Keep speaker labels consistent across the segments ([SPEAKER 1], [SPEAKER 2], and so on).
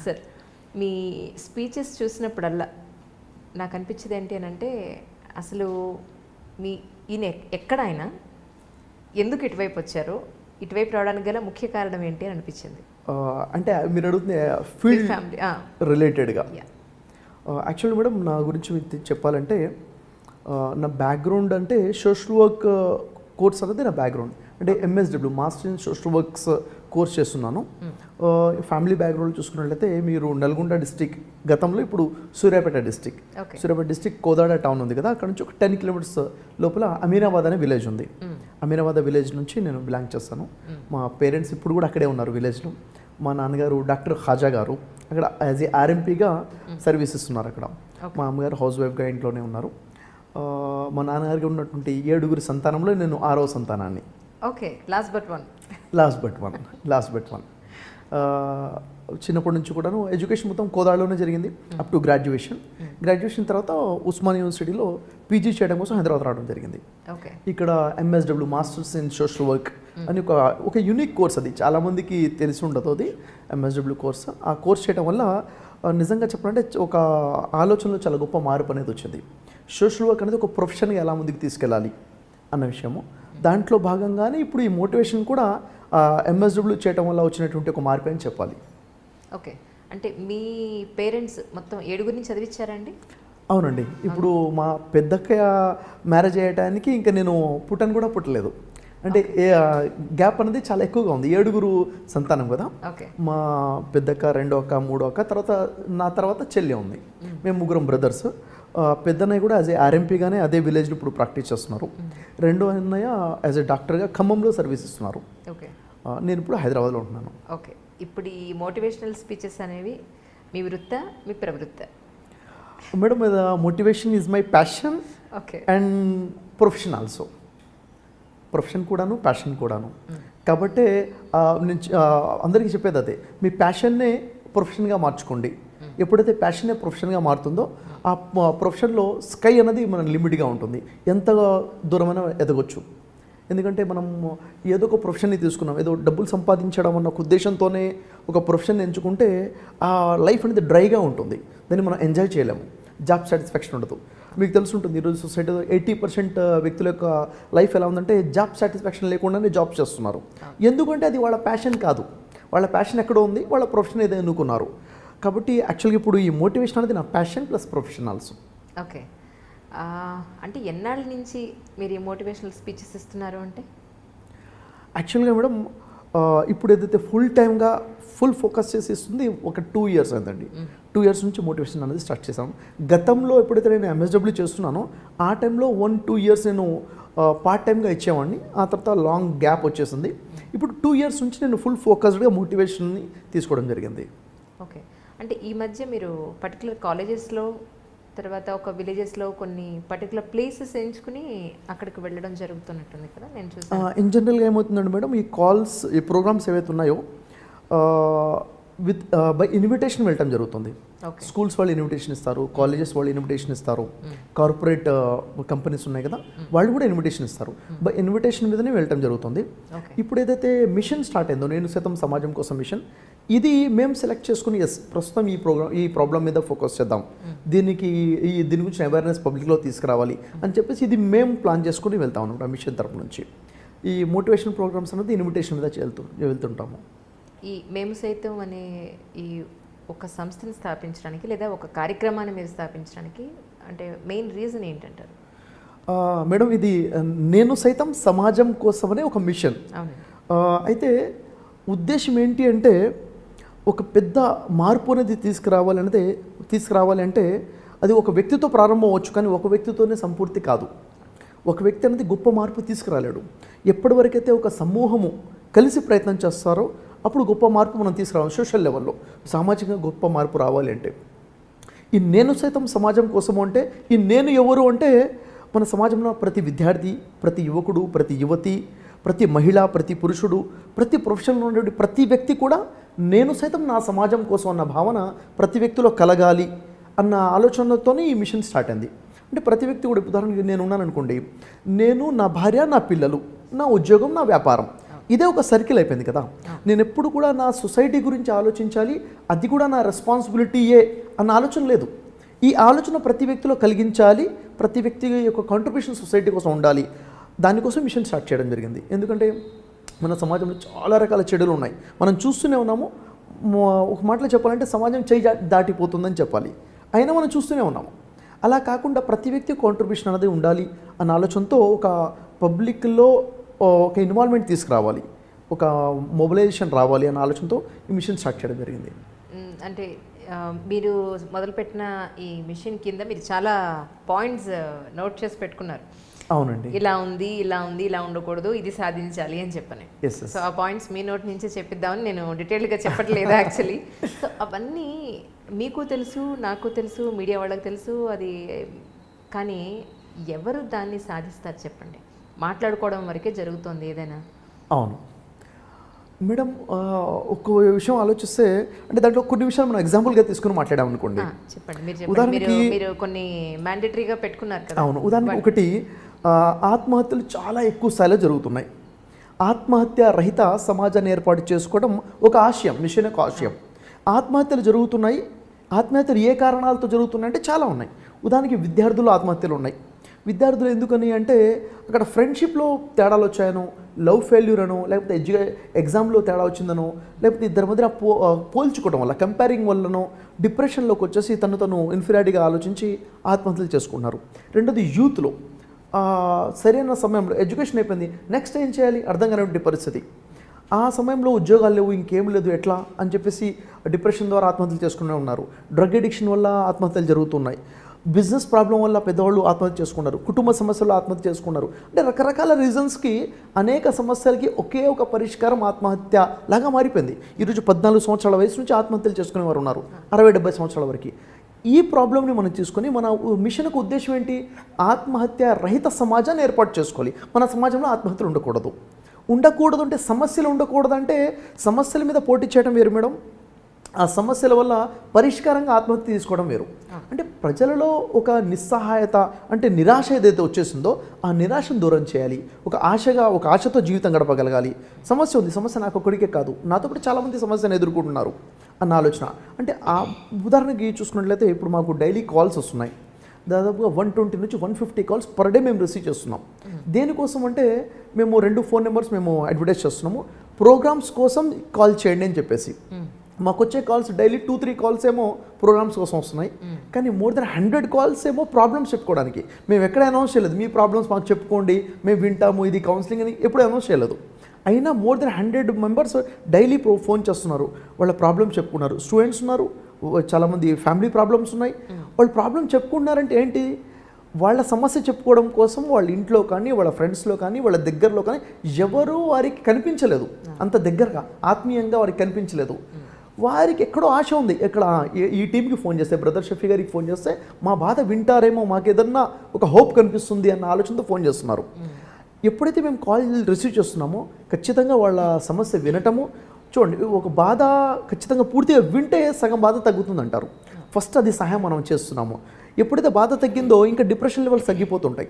[SPEAKER 1] Sir మీ speeches చూసినప్పుడల్లా నాకు అనిపించేది ఏంటి అని అంటే అసలు ఈయన ఎక్కడైనా ఎందుకు ఇటువైపు వచ్చారో ఇటువైపు రావడానికి గల ముఖ్య కారణం ఏంటి అని అనిపించింది.
[SPEAKER 2] అంటే మీరు అడుగుతుంది ఫీల్డ్
[SPEAKER 1] ఫ్యామిలీ
[SPEAKER 2] రిలేటెడ్గా. యాక్చువల్లీ మేడం నా గురించి మీకు చెప్పాలంటే నా బ్యాక్గ్రౌండ్ అంటే సోషల్ వర్క్ కోర్స్ అనేది నా బ్యాక్గ్రౌండ్. అంటే MSW master in social works course చేస్తున్నాను. ఫ్యామిలీ బ్యాక్గ్రౌండ్ చూసుకున్నట్లయితే మీరు నల్గొండ డిస్టిక్, గతంలో ఇప్పుడు Suryapet district. Suryapet district Kodad town ఉంది కదా, అక్కడ నుంచి ఒక 10 కిలోమీటర్స్ లోపల అమీనాబాద్ అనే విలేజ్ ఉంది. అమీనాబాద్ విలేజ్ నుంచి నేను బిలాంగ్ చేస్తాను. మా పేరెంట్స్ ఇప్పుడు కూడా అక్కడే ఉన్నారు విలేజ్లో. మా నాన్నగారు డాక్టర్ ఖాజా గారు అక్కడ యాజ్ ఏ ఆర్ఎంపీగా సర్వీస్ ఇస్తున్నారు అక్కడ. మా అమ్మగారు హౌస్ వైఫ్గా ఇంట్లోనే ఉన్నారు. మా నాన్నగారికి ఉన్నటువంటి 7 సంతానంలో నేను 6వ సంతానాన్ని.
[SPEAKER 1] Okay, last but one. చిన్నప్పటి నుంచి కూడాను ఎడ్యుకేషన్ మొత్తం కోదాడలోనే జరిగింది అప్ టు గ్రాడ్యుయేషన్ తర్వాత ఉస్మానియా యూనివర్సిటీలో పీజీ చేయడం కోసం హైదరాబాద్ రావడం జరిగింది. ఇక్కడ MSW masters in social work అని ఒక యూనిక్ కోర్స్, అది చాలామందికి తెలిసి ఉండదు. అది ఎంఎస్డబ్ల్యూ కోర్స్. ఆ కోర్స్ చేయడం వల్ల నిజంగా చెప్పాలంటే ఒక ఆలోచనలో చాలా గొప్ప మార్పు అనేది వచ్చింది. సోషల్ వర్క్ అనేది ఒక ప్రొఫెషన్గా ఎలా ముందుకు తీసుకెళ్ళాలి అన్న విషయము. దాంట్లో భాగంగానే ఇప్పుడు ఈ మోటివేషన్ కూడా ఎంఎస్డబ్ల్యూ చేయడం వల్ల వచ్చినటువంటి ఒక మార్పు అని చెప్పాలి. ఓకే, అంటే మీ పేరెంట్స్ మొత్తం 7 చదివించారండి?
[SPEAKER 2] అవునండి. ఇప్పుడు మా పెద్దక్క మ్యారేజ్ అయ్యటానికి ఇంకా నేను పుట్టలేదు. అంటే గ్యాప్ అనేది చాలా ఎక్కువగా ఉంది. 7 సంతానం కదా. మా పెద్దక్క, 2వ అక్క, 3వ అక్క, నా తర్వాత చెల్లి ఉంది. మేము 3 బ్రదర్స్. పెద్దన్నయ్య కూడా యాజ్ ఏ ఆర్ఎంపీగానే అదే విలేజ్లో ఇప్పుడు ప్రాక్టీస్ చేస్తున్నారు. 2వ అన్నయ్య యాజ్ ఏ డాక్టర్గా ఖమ్మంలో సర్వీస్ ఇస్తున్నారు. నేను ఇప్పుడు హైదరాబాద్లో ఉంటున్నాను.
[SPEAKER 1] ఓకే, ఇప్పుడు ఈ మోటివేషనల్ స్పీచెస్ అనేవి మీ వృత్తా, మీ ప్రవృత్తా?
[SPEAKER 2] Madam, motivation is my passion and profession also. Profession కూడాను, ప్యాషన్ కూడాను. కాబట్టి నేను అందరికీ చెప్పేది అదే, మీ ప్యాషన్నే ప్రొఫెషన్గా మార్చుకోండి. ఎప్పుడైతే ప్యాషనే ప్రొఫెషన్గా మారుతుందో ఆ ప్రొఫెషన్లో స్కై అనేది మన లిమిట్గా ఉంటుంది. ఎంత దూరమైనా ఎదగొచ్చు. ఎందుకంటే మనం ఏదో ఒక ప్రొఫెషన్ని తీసుకున్నాం, ఏదో డబ్బులు సంపాదించడం అన్న ఒక ఉద్దేశంతోనే ఒక ప్రొఫెషన్ ఎంచుకుంటే ఆ లైఫ్ అనేది డ్రైగా ఉంటుంది. దాన్ని మనం ఎంజాయ్ చేయలేము. జాబ్ సాటిస్ఫాక్షన్ ఉండదు. మీకు తెలుసుంటుంది ఈరోజు సొసైటీలో 80% వ్యక్తుల యొక్క లైఫ్ ఎలా ఉందంటే జాబ్ సాటిస్ఫాక్షన్ లేకుండానే జాబ్ చేస్తున్నారు. ఎందుకంటే అది వాళ్ళ ప్యాషన్ కాదు. వాళ్ళ ప్యాషన్ ఎక్కడో ఉంది, వాళ్ళ ప్రొఫెషన్ ఏదో ఎన్నుకున్నారు. కాబట్టి యాక్చువల్గా ఇప్పుడు ఈ మోటివేషన్ అనేది నా passion plus profession also.
[SPEAKER 1] Okay, అంటే ఎన్నాళ్ళ నుంచి మీరు ఈ మోటివేషనల్ స్పీచెస్ ఇస్తున్నారు అంటే?
[SPEAKER 2] యాక్చువల్గా మేడం ఇప్పుడు ఏదైతే ఫుల్ ఫోకస్ చేసి ఇస్తుంది ఒక 2 years అయిందండి. 2 years నుంచి మోటివేషన్ అనేది స్టార్ట్ చేశాను. గతంలో ఎప్పుడైతే నేను ఎంఎస్డబ్ల్యూ చేస్తున్నానో ఆ టైంలో 1-2 years నేను పార్ట్ టైమ్గా ఇచ్చేవాడిని. ఆ తర్వాత లాంగ్ గ్యాప్ వచ్చేసింది. ఇప్పుడు 2 years నుంచి నేను ఫుల్ ఫోకస్డ్గా మోటివేషన్ని తీసుకోవడం జరిగింది.
[SPEAKER 1] ఓకే, అంటే ఈ మధ్య మీరు పర్టికులర్ కాలేజెస్లో, తర్వాత ఒక విలేజెస్లో కొన్ని పర్టికులర్ ప్లేసెస్ ఎంచుకుని అక్కడికి వెళ్ళడం జరుగుతున్నట్టుంది కదా, నేను చూసాను.
[SPEAKER 2] ఇన్ జనరల్గా ఏమవుతుందండి మేడం, ఈ ప్రోగ్రామ్స్ ఏవైతే ఉన్నాయో బై ఇన్విటేషన్ వెళ్ళటం జరుగుతుంది. స్కూల్స్ వాళ్ళు ఇన్విటేషన్ ఇస్తారు, కాలేజెస్ వాళ్ళు ఇన్విటేషన్ ఇస్తారు, కార్పొరేట్ కంపెనీస్ ఉన్నాయి కదా వాళ్ళు కూడా ఇన్విటేషన్ ఇస్తారు. బై ఇన్విటేషన్ మీదనే వెళ్ళటం జరుగుతుంది. ఇప్పుడు ఏదైతే మిషన్ స్టార్ట్ అయిందో, నేను సైతం సమాజం కోసం మిషన్, ఇది మేము సెలెక్ట్ చేసుకుని ప్రస్తుతం ఈ ప్రాబ్లం మీద ఫోకస్ చేద్దాం, దీని గురించి అవేర్నెస్ పబ్లిక్లో తీసుకురావాలి అని చెప్పేసి ఇది మేము ప్లాన్ చేసుకుని వెళ్తాం అనమాట మిషన్ తరపు నుంచి. ఈ మోటివేషన్ ప్రోగ్రామ్స్ అనేది ఇన్విటేషన్ మీద వెళ్తుంటాము.
[SPEAKER 1] ఈ మేము సైతం అనే ఈ ఒక సంస్థని స్థాపించడానికి లేదా ఒక కార్యక్రమాన్ని మీరు స్థాపించడానికి అంటే మెయిన్ రీజన్ ఏంటంటారు?
[SPEAKER 2] మేడం, ఇది నేను సైతం సమాజం కోసమనే ఒక మిషన్. అయితే ఉద్దేశం ఏంటి అంటే ఒక పెద్ద మార్పు అనేది తీసుకురావాలి అంటే అది ఒక వ్యక్తితో ప్రారంభం అవ్వచ్చు, కానీ ఒక వ్యక్తితోనే సంపూర్తి కాదు. ఒక వ్యక్తి అనేది గొప్ప మార్పు తీసుకురాలేడు. ఎప్పటివరకైతే ఒక సమూహము కలిసి ప్రయత్నం చేస్తారో అప్పుడు గొప్ప మార్పు మనం తీసుకురావాలి. సోషల్ లెవెల్లో సామాజికంగా గొప్ప మార్పు రావాలి అంటే ఈ నేను సైతం సమాజం కోసము అంటే ఈ నేను ఎవరు అంటే మన సమాజంలో ప్రతి విద్యార్థి, ప్రతి యువకుడు, ప్రతి యువతి, ప్రతి మహిళ, ప్రతి పురుషుడు, ప్రతి ప్రొఫెషన్లో ఉండే ప్రతి వ్యక్తి కూడా నేను సైతం నా సమాజం కోసం అన్న భావన ప్రతి వ్యక్తిలో కలగాలి అన్న ఆలోచనతోనే ఈ మిషన్ స్టార్ట్ అయింది. అంటే ప్రతి వ్యక్తి కూడా ఉదాహరణకి నేను ఉన్నాను అనుకోండి, నేను, నా భార్య, నా పిల్లలు, నా ఉద్యోగం, నా వ్యాపారం,
[SPEAKER 1] ఇదే ఒక సర్కిల్ అయిపోయింది కదా. నేను ఎప్పుడు కూడా నా సొసైటీ గురించి ఆలోచించాలి, అది కూడా నా రెస్పాన్సిబిలిటీయే అన్న ఆలోచన లేదు. ఈ ఆలోచన ప్రతి వ్యక్తిలో కలిగించాలి, ప్రతి వ్యక్తి యొక్క కాంట్రిబ్యూషన్ సొసైటీ కోసం ఉండాలి. దానికోసం మిషన్ స్టార్ట్ చేయడం జరిగింది. ఎందుకంటే మన సమాజంలో చాలా రకాల చెడులు ఉన్నాయి, మనం చూస్తూనే ఉన్నాము. ఒక మాటలో చెప్పాలంటే సమాజం చేయి దాటిపోతుందని చెప్పాలి, అయినా మనం చూస్తూనే ఉన్నాము. అలా కాకుండా ప్రతి వ్యక్తి కాంట్రిబ్యూషన్ అనేది ఉండాలి అన్న ఆలోచనతో ఒక పబ్లిక్లో ఒక ఇన్వాల్వ్మెంట్ తీసుకురావాలి, ఒక మొబిలైజేషన్ రావాలి అన్న ఆలోచనతో ఈ మిషన్ స్టార్ట్ చేయడం జరిగింది.
[SPEAKER 3] అంటే మీరు మొదలుపెట్టిన ఈ మిషన్ కింద మీరు చాలా పాయింట్స్ నోట్ చేసి పెట్టుకున్నారు.
[SPEAKER 1] అవునండి,
[SPEAKER 3] ఇలా ఉంది, ఇలా ఉంది, ఇలా ఉండకూడదు, ఇది సాధించాలి అని చెప్పని. సో ఆ పాయింట్స్ మీ నోట్ నుంచే చెప్పిద్దామని నేను డీటెయిల్గా చెప్పట్లేదు యాక్చువల్లీ. సో అవన్నీ మీకు తెలుసు, నాకు తెలుసు, మీడియా వాళ్ళకి తెలుసు, అది కానీ ఎవరు దాన్ని సాధిస్తారు చెప్పండి? మాట్లాడుకోవడం వరకే జరుగుతుంది ఏదైనా.
[SPEAKER 1] అవును మేడం, ఒక విషయం ఆలోచిస్తే అంటే దాంట్లో కొన్ని విషయాలు మనం ఎగ్జాంపుల్గా తీసుకుని మాట్లాడాం అనుకోండి.
[SPEAKER 3] చెప్పండి, మీరు చెప్పండి. మీరు కొన్ని మ్యాండేటరీగా పెట్టుకున్నారు కదా.
[SPEAKER 1] అవును, ఉదాహరణకి ఒకటి, ఆత్మహత్యలు చాలా ఎక్కువ స్థాయిలో జరుగుతున్నాయి. ఆత్మహత్య రహిత సమాజాన్ని ఏర్పాటు చేసుకోవడం ఒక ఆశయం, మిషన్ యొక్క ఆశయం. ఆత్మహత్యలు జరుగుతున్నాయి. ఆత్మహత్యలు ఏ కారణాలతో జరుగుతున్నాయి అంటే చాలా ఉన్నాయి. ఉదాహరణకి విద్యార్థులు ఆత్మహత్యలు ఉన్నాయి. విద్యార్థులు ఎందుకని అంటే అక్కడ ఫ్రెండ్షిప్లో తేడాలు వచ్చాయనో, లవ్ ఫెయిల్యూర్ అనో, లేకపోతే ఎగ్జామ్లో తేడా వచ్చిందనో, లేకపోతే ఇద్దరి మధ్య పోల్చుకోవడం వల్ల, కంపేరింగ్ వల్లనో డిప్రెషన్లోకి వచ్చేసి తను ఇన్ఫీరియారిటీగా ఆలోచించి ఆత్మహత్యలు చేసుకున్నారు. రెండోది యూత్లో సరైన సమయంలో ఎడ్యుకేషన్ అయిపోయింది, నెక్స్ట్ ఏం చేయాలి అర్థం కానివ్వండి పరిస్థితి. ఆ సమయంలో ఉద్యోగాలు లేవు, ఇంకేం లేదు, ఎట్లా అని చెప్పేసి డిప్రెషన్ ద్వారా ఆత్మహత్యలు చేసుకునే ఉన్నారు. డ్రగ్ అడిక్షన్ వల్ల ఆత్మహత్యలు జరుగుతున్నాయి. బిజినెస్ ప్రాబ్లం వల్ల పెద్దవాళ్ళు ఆత్మహత్య చేసుకున్నారు. కుటుంబ సమస్యలు ఆత్మహత్య చేసుకున్నారు. అంటే రకరకాల రీజన్స్కి, అనేక సమస్యలకి ఒకే ఒక పరిష్కారం ఆత్మహత్య లాగా మారిపోయింది. ఈరోజు 14 సంవత్సరాల వయసు నుంచి ఆత్మహత్యలు చేసుకునేవారు ఉన్నారు, 60-70 సంవత్సరాల వరకు. ఈ ప్రాబ్లమ్ని మనం తీసుకొని మన మిషన్కు ఉద్దేశం ఏంటి? ఆత్మహత్య రహిత సమాజాన్ని ఏర్పాటు చేసుకోవాలి. మన సమాజంలో ఆత్మహత్యలు ఉండకూడదు అంటే సమస్యలు ఉండకూడదంటే సమస్యల మీద పోటీ చేయడం వేరు మేడం, ఆ సమస్యల వల్ల పరిష్కారంగా ఆత్మహత్య తీసుకోవడం వేరు. అంటే ప్రజలలో ఒక నిస్సహాయత అంటే నిరాశ ఏదైతే వచ్చేసిందో ఆ నిరాశను దూరం చేయాలి. ఒక ఆశతో జీవితం గడపగలగాలి. సమస్య ఉంది, సమస్య నాకు ఒక్కడికే కాదు, నాతో కూడా చాలామంది సమస్యను ఎదుర్కొంటున్నారు అన్న ఆలోచన. అంటే ఆ ఉదాహరణకి చూసుకున్నట్లయితే ఇప్పుడు మాకు డైలీ కాల్స్ వస్తున్నాయి. దాదాపుగా 120 నుంచి 150 కాల్స్ పర్ డే మేము రిసీవ్ చేస్తున్నాం. దేనికోసం అంటే మేము 2 ఫోన్ నెంబర్స్ మేము అడ్వర్టైజ్ చేస్తున్నాము, ప్రోగ్రామ్స్ కోసం కాల్ చేయండి అని చెప్పేసి. మాకు వచ్చే కాల్స్ డైలీ 2-3 కాల్స్ ఏమో ప్రోగ్రామ్స్ కోసం వస్తున్నాయి, కానీ మోర్ దెన్ 100 కాల్స్ ఏమో ప్రాబ్లమ్స్ చెప్పుకోవడానికి. మేము ఎక్కడ అనౌన్స్ చేయలేదు, మీ ప్రాబ్లమ్స్ మాకు చెప్పుకోండి, మేము వింటాము, ఇది కౌన్సిలింగ్ అని ఎప్పుడు అనౌన్స్ చేయలేదు. అయినా more than 100 members daily phone చేస్తున్నారు, వాళ్ళ ప్రాబ్లమ్స్ చెప్పుకున్నారు. స్టూడెంట్స్ ఉన్నారు, చాలామంది ఫ్యామిలీ ప్రాబ్లమ్స్ ఉన్నాయి. వాళ్ళు ప్రాబ్లమ్ చెప్పుకుంటున్నారంటే ఏంటి? వాళ్ళ సమస్య చెప్పుకోవడం కోసం వాళ్ళ ఇంట్లో కానీ, వాళ్ళ ఫ్రెండ్స్లో కానీ, వాళ్ళ దగ్గరలో కానీ ఎవరూ వారికి కనిపించలేదు, అంత దగ్గరగా ఆత్మీయంగా వారికి కనిపించలేదు. వారికి ఎక్కడో ఆశ ఉంది, ఈ టీంకి ఫోన్ చేస్తే, బ్రదర్ షఫీ గారికి ఫోన్ చేస్తే మా బాధ వింటారేమో, మాకు ఏదన్నా ఒక హోప్ కనిపిస్తుంది అన్న ఆలోచనతో ఫోన్ చేస్తున్నారు. ఎప్పుడైతే మేము కాల్ రిసీవ్ చేస్తున్నామో ఖచ్చితంగా వాళ్ళ సమస్య వినటము. చూడండి, ఒక బాధ ఖచ్చితంగా పూర్తిగా వింటే సగం బాధ తగ్గుతుంది అంటారు. ఫస్ట్ అది సహాయం మనం చేస్తున్నాము. ఎప్పుడైతే బాధ తగ్గిందో ఇంకా డిప్రెషన్ లెవెల్స్ తగ్గిపోతుంటాయి.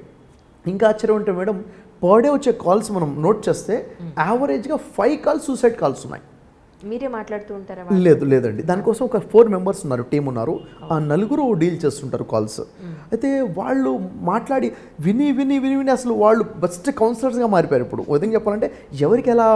[SPEAKER 1] ఇంకా ఆశ్చర్యం అంటే మేడం, పర్ డే వచ్చే కాల్స్ మనం నోట్ చేస్తే యావరేజ్గా 5 కాల్స్ సూసైడ్ కాల్స్ ఉన్నాయి.
[SPEAKER 3] మీరే మాట్లాడుతూ ఉంటారా?
[SPEAKER 1] లేదండి, దానికోసం ఒక 4 మెంబర్స్ ఉన్నారు, టీం ఉన్నారు. ఆ 4 డీల్ చేస్తుంటారు కాల్స్. అయితే వాళ్ళు మాట్లాడి విని అసలు వాళ్ళు బెస్ట్ కౌన్సిలర్స్గా మారిపోయారు. ఇప్పుడు ఉదయం చెప్పాలంటే ఎవరికి ఎలా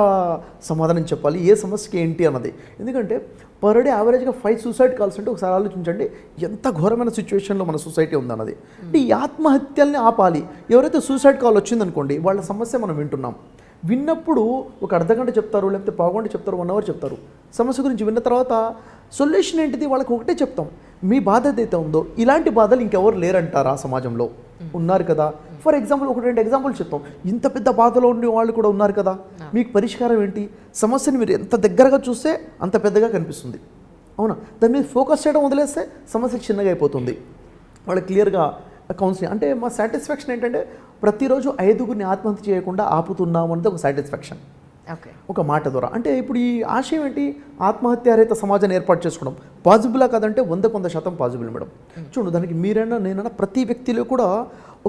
[SPEAKER 1] సమాధానం చెప్పాలి, ఏ సమస్యకి ఏంటి అన్నది. ఎందుకంటే పర్ డే యావరేజ్గా 5 సూసైడ్ కాల్స్ అంటే ఒకసారి ఆలోచించండి ఎంత ఘోరమైన సిచ్యువేషన్లో మన సొసైటీ ఉందన్నది. అంటే ఈ ఆత్మహత్యల్ని ఆపాలి. ఎవరైతే సూసైడ్ కాల్ వచ్చిందనుకోండి, వాళ్ళ సమస్య మనం వింటున్నాం. విన్నప్పుడు ఒక అర్ధగంట చెప్తారు, లేకపోతే పావుగంట చెప్తారు, 1 అవర్ చెప్తారు. సమస్య గురించి విన్న తర్వాత సొల్యూషన్ ఏంటిది వాళ్ళకి ఒకటే చెప్తాం, మీ బాధ ఏదైతే ఉందో ఇలాంటి బాధలు ఇంకెవరు లేరంటారా సమాజంలో? ఉన్నారు కదా. ఫర్ ఎగ్జాంపుల్ 1-2 ఎగ్జాంపుల్ చెప్తాం. ఇంత పెద్ద బాధలో ఉండే వాళ్ళు కూడా ఉన్నారు కదా, మీకు పరిష్కారం ఏంటి? సమస్యని మీరు ఎంత దగ్గరగా చూస్తే అంత పెద్దగా కనిపిస్తుంది, అవునా? దాని మీద ఫోకస్ చేయడం వదిలేస్తే సమస్య చిన్నగా అయిపోతుంది. వాళ్ళకి క్లియర్గా కౌన్సిలింగ్ అంటే మా సాటిస్ఫాక్షన్ ఏంటంటే ప్రతిరోజు 5గురిని ఆత్మహత్య చేయకుండా ఆపుతున్నాము అంటే ఒక సాటిస్ఫాక్షన్, ఒక మాట ద్వారా. అంటే ఇప్పుడు ఈ ఆశయం ఏంటి? ఆత్మహత్యారహిత సమాజాన్ని ఏర్పాటు చేసుకోవడం పాజిబులా కాదంటే 100% పాజిబుల్ మేడం. చూడు, దానికి మీరైనా నేనైనా ప్రతి వ్యక్తిలో కూడా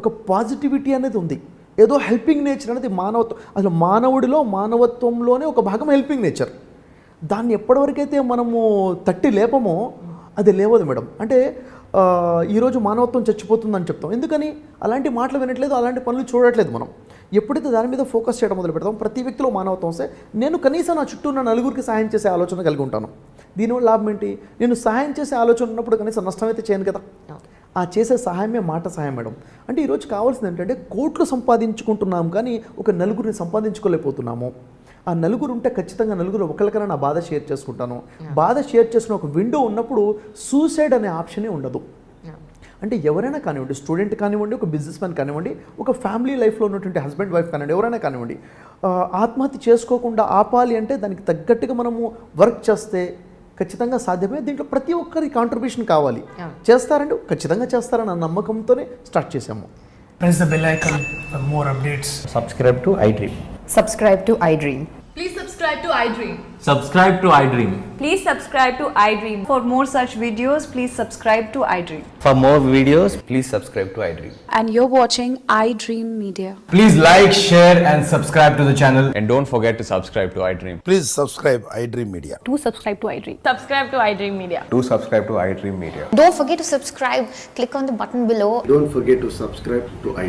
[SPEAKER 1] ఒక పాజిటివిటీ అనేది ఉంది. ఏదో హెల్పింగ్ నేచర్ అనేది మానవత్వం, అసలు మానవుడిలో మానవత్వంలోనే ఒక భాగం హెల్పింగ్ నేచర్. దాన్ని ఎప్పటివరకైతే మనము తట్టి లేపమో అది లేవదు మేడం. అంటే ఈరోజు మానవత్వం చచ్చిపోతుందని చెప్తాం, ఎందుకని అలాంటి మాటలు వినట్లేదు, అలాంటి పనులు చూడట్లేదు. మనం ఎప్పుడైతే దాని మీద ఫోకస్ చేయడం మొదలు పెడతాం, ప్రతి వ్యక్తిలో మానవత్వం వస్తే నేను కనీసం నా చుట్టూ ఉన్న నలుగురికి సహాయం చేసే ఆలోచన కలిగి ఉంటాను. దీనివల్ల లాభం ఏంటి? నేను సహాయం చేసే ఆలోచన ఉన్నప్పుడు కనీసం నష్టం అయితే చేయను కదా. ఆ చేసే సహాయమే మాట సహాయం మేడం. అంటే ఈరోజు కావాల్సింది ఏంటంటే కోట్లు సంపాదించుకుంటున్నాం కానీ ఒక నలుగురిని సంపాదించుకోలేకపోతున్నాము. ఆ నలుగురు ఉంటే ఖచ్చితంగా నలుగురు ఒకరికైనా నా బాధ షేర్ చేసుకుంటాను. బాధ షేర్ చేసుకున్న ఒక విండో ఉన్నప్పుడు సూసైడ్ అనే ఆప్షనే ఉండదు. అంటే ఎవరైనా కానివ్వండి, స్టూడెంట్ కానివ్వండి, ఒక బిజినెస్ మ్యాన్ కానివ్వండి, ఒక ఫ్యామిలీ లైఫ్లో ఉన్నటువంటి హస్బెండ్ వైఫ్ కానివ్వండి, ఎవరైనా కానివ్వండి, ఆత్మహత్య చేసుకోకుండా ఆపాలి అంటే దానికి తగ్గట్టుగా మనము వర్క్ చేస్తే ఖచ్చితంగా సాధ్యమే. దీంట్లో ప్రతి ఒక్కరి కాంట్రిబ్యూషన్ కావాలి. చేస్తారండి, ఖచ్చితంగా చేస్తారన్న నమ్మకంతోనే స్టార్ట్ చేసాము.
[SPEAKER 2] Press the bell icon for more updates.
[SPEAKER 4] Subscribe to iDream.
[SPEAKER 5] Subscribe to iDream.
[SPEAKER 6] Please subscribe to iDream.
[SPEAKER 4] Subscribe to iDream.
[SPEAKER 5] Please subscribe to iDream. For more such videos, please subscribe to iDream.
[SPEAKER 4] For more videos, please subscribe to iDream.
[SPEAKER 7] And you're watching iDream Media.
[SPEAKER 8] Please like, share and subscribe to the channel.
[SPEAKER 9] And don't forget to subscribe to iDream.
[SPEAKER 10] Please subscribe iDream Media.
[SPEAKER 7] Do subscribe to iDream.
[SPEAKER 6] Subscribe to iDream Media.
[SPEAKER 9] Do subscribe to iDream Media.
[SPEAKER 11] Don't forget to subscribe. Click on the button below.
[SPEAKER 10] Don't forget to subscribe to iDream.